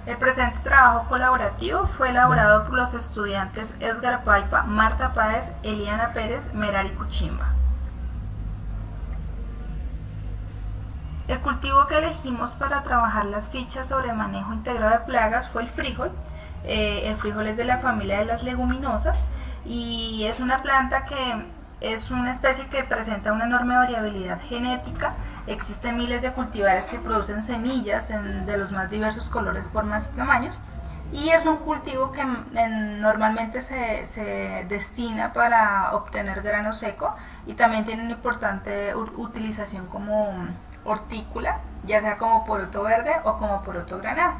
El presente trabajo colaborativo fue elaborado por los estudiantes Edgar Paipa, Marta Páez, Eliana Pérez, Merari Cuchimba. El cultivo que elegimos para trabajar las fichas sobre manejo integrado de plagas fue el frijol. El frijol es de la familia de las leguminosas y es una planta que es una especie que presenta una enorme variabilidad genética. Existen miles de cultivares que producen semillas de los más diversos colores, formas y tamaños. Y es un cultivo que normalmente se destina para obtener grano seco y también tiene una importante utilización como hortícola, ya sea como poroto verde o como poroto granado.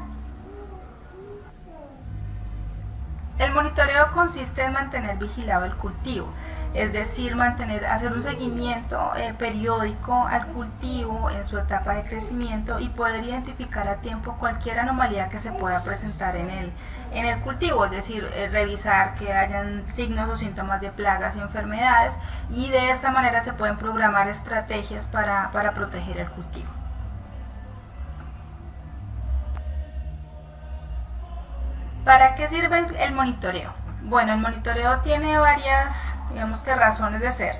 El monitoreo consiste en mantener vigilado el cultivo, es decir, hacer un seguimiento periódico al cultivo en su etapa de crecimiento y poder identificar a tiempo cualquier anomalía que se pueda presentar en el cultivo, es decir, revisar que hayan signos o síntomas de plagas y enfermedades, y de esta manera se pueden programar estrategias para proteger el cultivo. ¿Para qué sirve el monitoreo? Bueno, el monitoreo tiene varias, razones de ser,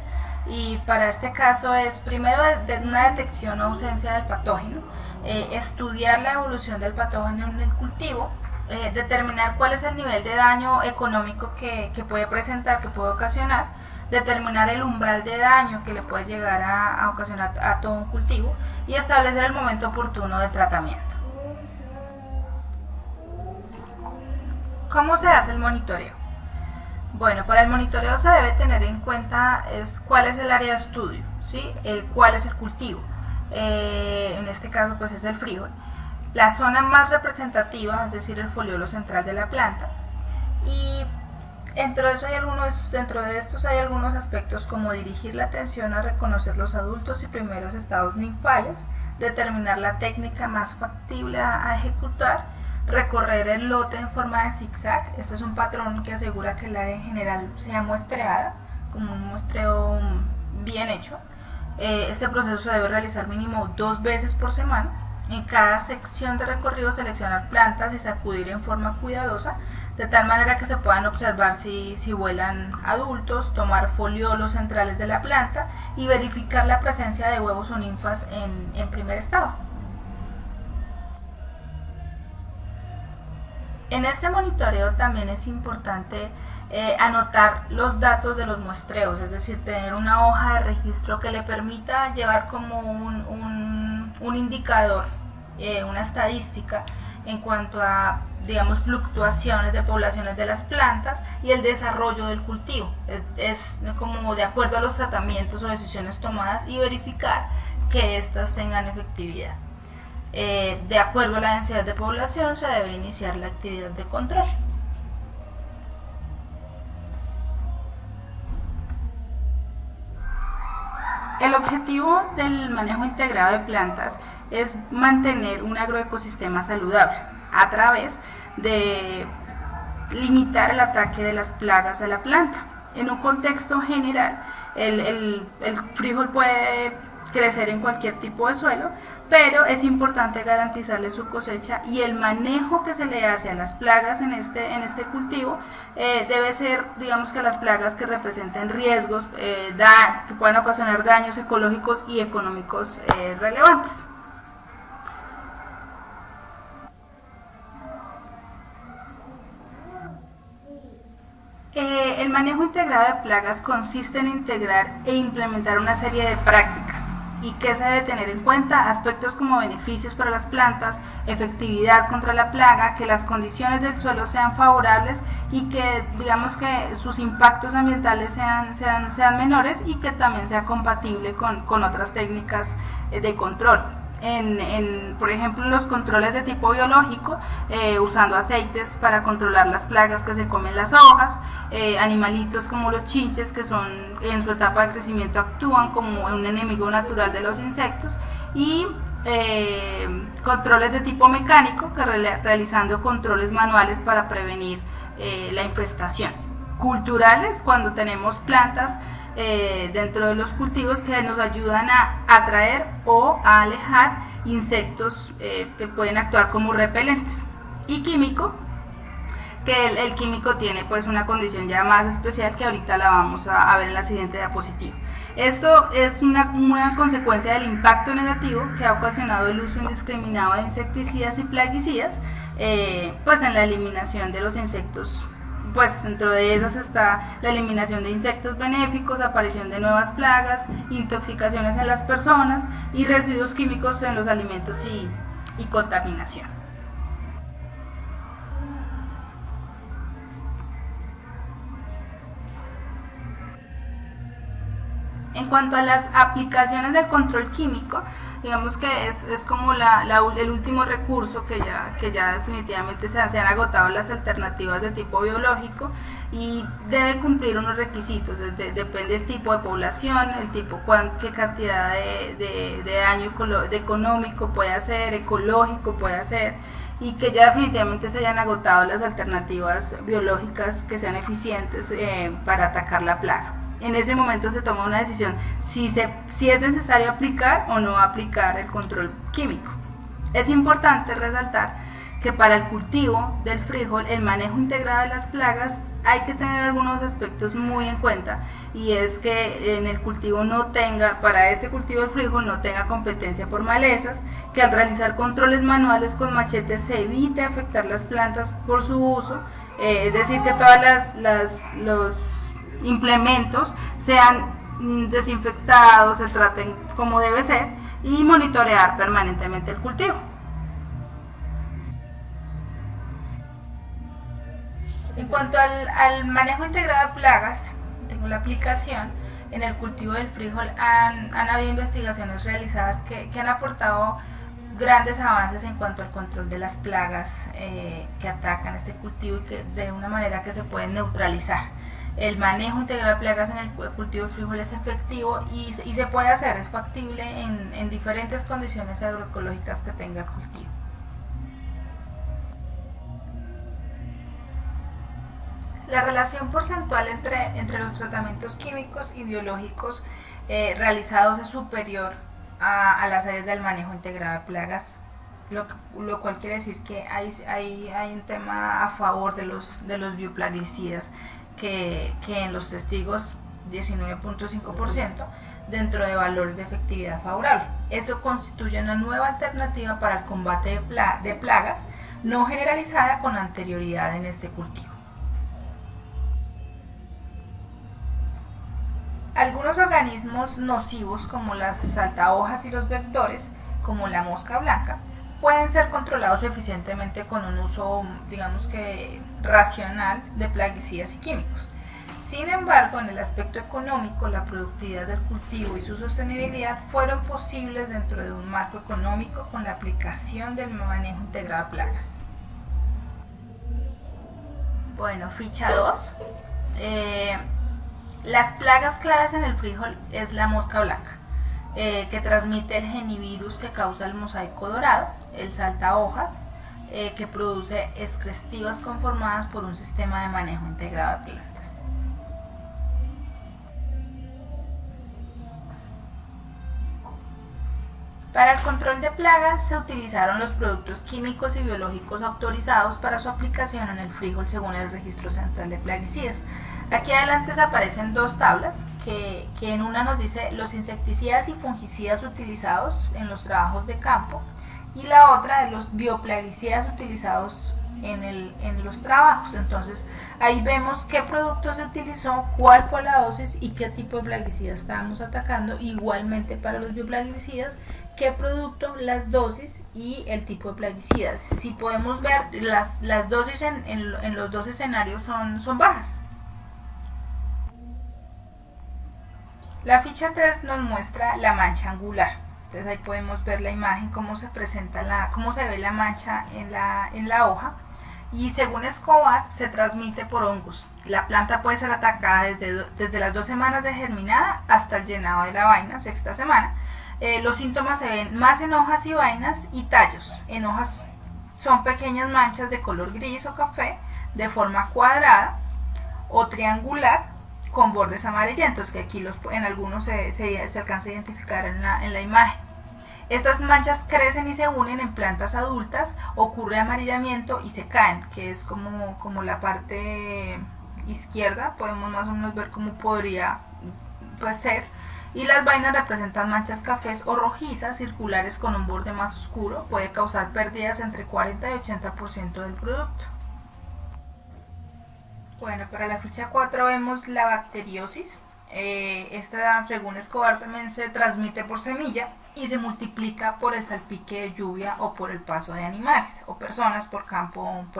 y para este caso es primero de una detección o ausencia del patógeno, estudiar la evolución del patógeno en el cultivo, determinar cuál es el nivel de daño económico que puede presentar, que puede ocasionar, determinar el umbral de daño que le puede llegar a ocasionar a todo un cultivo y establecer el momento oportuno de tratamiento. ¿Cómo se hace el monitoreo? Bueno, para el monitoreo se debe tener en cuenta cuál es el área de estudio, ¿sí? Cuál es el cultivo. En este caso pues es el frijol. La zona más representativa, es decir, el foliolo central de la planta. Y dentro de estos hay algunos aspectos como dirigir la atención a reconocer los adultos y primeros estados ninfales, determinar la técnica más factible a ejecutar, recorrer el lote en forma de zigzag. Este es un patrón que asegura que el área en general sea muestreada, como un muestreo bien hecho. Este proceso se debe realizar mínimo 2 veces por semana. En cada sección de recorrido seleccionar plantas y sacudir en forma cuidadosa, de tal manera que se puedan observar si vuelan adultos, tomar foliolos centrales de la planta y verificar la presencia de huevos o ninfas en primer estado. En este monitoreo también es importante anotar los datos de los muestreos, es decir, tener una hoja de registro que le permita llevar como un indicador, una estadística en cuanto a, fluctuaciones de poblaciones de las plantas y el desarrollo del cultivo. Es como de acuerdo a los tratamientos o decisiones tomadas y verificar que éstas tengan efectividad. De acuerdo a la densidad de población se debe iniciar la actividad de control. El objetivo del manejo integrado de plantas es mantener un agroecosistema saludable a través de limitar el ataque de las plagas a la planta. En un contexto general, el frijol puede crecer en cualquier tipo de suelo, pero es importante garantizarle su cosecha y el manejo que se le hace a las plagas en este cultivo debe ser, que las plagas que representen riesgos que puedan ocasionar daños ecológicos y económicos relevantes. El manejo integrado de plagas consiste en integrar e implementar una serie de prácticas. ¿Y qué se debe tener en cuenta? Aspectos como beneficios para las plantas, efectividad contra la plaga, que las condiciones del suelo sean favorables y que sus impactos ambientales sean menores y que también sea compatible con otras técnicas de control. Por ejemplo, los controles de tipo biológico, usando aceites para controlar las plagas que se comen las hojas, animalitos como los chinches, que en su etapa de crecimiento actúan como un enemigo natural de los insectos, y controles de tipo mecánico, realizando controles manuales para prevenir la infestación. Culturales, cuando tenemos plantas dentro de los cultivos que nos ayudan a atraer o a alejar insectos que pueden actuar como repelentes. y químico, que el químico tiene pues una condición ya más especial que ahorita la vamos a ver en la siguiente diapositiva. Esto es una consecuencia del impacto negativo que ha ocasionado el uso indiscriminado de insecticidas y plaguicidas, pues en la eliminación de los insectos. Pues dentro de esas está la eliminación de insectos benéficos, aparición de nuevas plagas, intoxicaciones en las personas y residuos químicos en los alimentos y contaminación. En cuanto a las aplicaciones del control químico, digamos que es como el último recurso que ya definitivamente se han agotado las alternativas de tipo biológico y debe cumplir unos requisitos, depende del tipo de población, el tipo, qué cantidad de daño económico puede hacer, ecológico puede hacer, y que ya definitivamente se hayan agotado las alternativas biológicas que sean eficientes para atacar la plaga. En ese momento se toma una decisión si es necesario aplicar o no aplicar el control químico. Es importante resaltar que para el cultivo del frijol, el manejo integrado de las plagas, hay que tener algunos aspectos muy en cuenta, y es que en el cultivo para este cultivo del frijol no tenga competencia por malezas, que al realizar controles manuales con machetes se evite afectar las plantas por su uso, es decir, que todas los implementos sean desinfectados, se traten como debe ser, y monitorear permanentemente el cultivo. En cuanto al manejo integrado de plagas, tengo la aplicación en el cultivo del frijol. Han habido investigaciones realizadas que han aportado grandes avances en cuanto al control de las plagas que atacan este cultivo, y que de una manera que se pueden neutralizar. El manejo integral de plagas en el cultivo de frijol es efectivo y se puede hacer, es factible en diferentes condiciones agroecológicas que tenga el cultivo. La relación porcentual entre los tratamientos químicos y biológicos realizados es superior a las áreas del manejo integrado de plagas, lo cual quiere decir que hay un tema a favor de los bioplaguicidas, que en los testigos 19.5% dentro de valores de efectividad favorable. Esto constituye una nueva alternativa para el combate de plagas no generalizada con anterioridad en este cultivo. Algunos organismos nocivos como las saltahojas y los vectores, como la mosca blanca, pueden ser controlados eficientemente con un uso, digamos que racional, de plaguicidas y químicos. Sin embargo, en el aspecto económico, la productividad del cultivo y su sostenibilidad fueron posibles dentro de un marco económico con la aplicación del manejo integrado de plagas. Bueno, ficha 2. Las plagas claves en el frijol es la mosca blanca, que transmite el genivirus que causa el mosaico dorado, el saltahojas, que produce excrestivas conformadas por un sistema de manejo integrado de plantas. Para el control de plagas se utilizaron los productos químicos y biológicos autorizados para su aplicación en el frijol según el Registro Central de Plaguicidas. Aquí adelante aparecen dos tablas que en una nos dice los insecticidas y fungicidas utilizados en los trabajos de campo, y la otra de los bioplaguicidas utilizados en los trabajos. Entonces ahí vemos qué producto se utilizó, cuál fue la dosis y qué tipo de plaguicida estábamos atacando. Igualmente para los bioplaguicidas, qué producto, las dosis y el tipo de plaguicidas. Si podemos ver, las dosis en los dos escenarios son bajas. La ficha 3 nos muestra la mancha angular. Entonces ahí podemos ver la imagen, cómo se presenta cómo se ve la mancha en la hoja, y según Escobar se transmite por hongos. La planta puede ser atacada desde las 2 semanas de germinada hasta el llenado de la vaina, sexta semana. Los síntomas se ven más en hojas y vainas y tallos. En hojas son pequeñas manchas de color gris o café, de forma cuadrada o triangular, con bordes amarillentos, que aquí en algunos se alcanza a identificar en la imagen. Estas manchas crecen y se unen en plantas adultas, ocurre amarillamiento y se caen, que es como la parte izquierda, podemos más o menos ver cómo podría pues, ser. Y las vainas representan manchas cafés o rojizas circulares con un borde más oscuro, puede causar pérdidas entre 40 y 80% del producto. Bueno, para la ficha 4 vemos la bacteriosis. Esta, según Escobar, también se transmite por semilla y se multiplica por el salpique de lluvia o por el paso de animales o personas por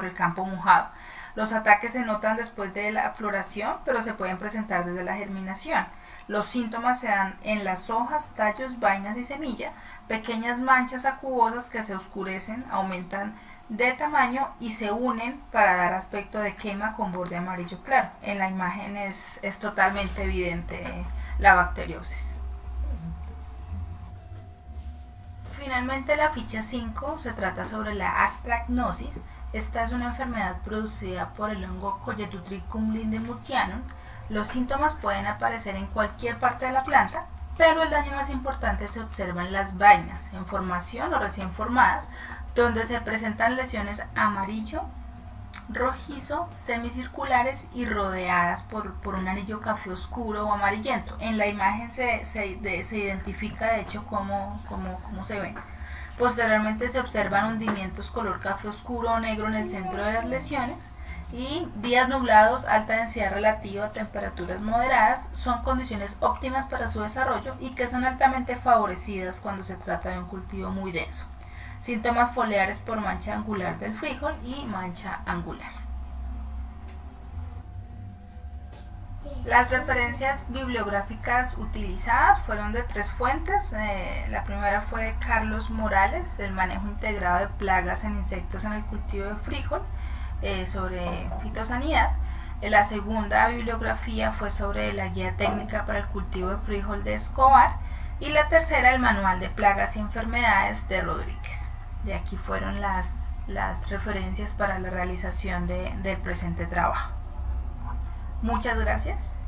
el campo mojado. Los ataques se notan después de la floración, pero se pueden presentar desde la germinación. Los síntomas se dan en las hojas, tallos, vainas y semilla, pequeñas manchas acubosas que se oscurecen, aumentan de tamaño y se unen para dar aspecto de quema con borde amarillo claro. En la imagen es totalmente evidente la bacteriosis. Finalmente, la ficha 5 se trata sobre la atracnosis. Esta es una enfermedad producida por el hongo Coleotrichum lindemuthianum. Los síntomas pueden aparecer en cualquier parte de la planta, pero el daño más importante se observa en las vainas, en formación o recién formadas, donde se presentan lesiones amarillo, rojizo, semicirculares y rodeadas por un anillo café oscuro o amarillento. En la imagen se identifica de hecho cómo se ven. Posteriormente se observan hundimientos color café oscuro o negro en el centro de las lesiones y días nublados, alta densidad relativa, temperaturas moderadas son condiciones óptimas para su desarrollo y que son altamente favorecidas cuando se trata de un cultivo muy denso. Síntomas foliares por mancha angular del frijol y mancha angular. Las referencias bibliográficas utilizadas fueron de 3 fuentes. La primera fue de Carlos Morales, el manejo integrado de plagas en insectos en el cultivo de frijol, sobre fitosanidad. La segunda bibliografía fue sobre la guía técnica para el cultivo de frijol de Escobar. Y la tercera, el manual de plagas y enfermedades de Rodríguez. De aquí fueron las referencias para la realización del presente trabajo. Muchas gracias.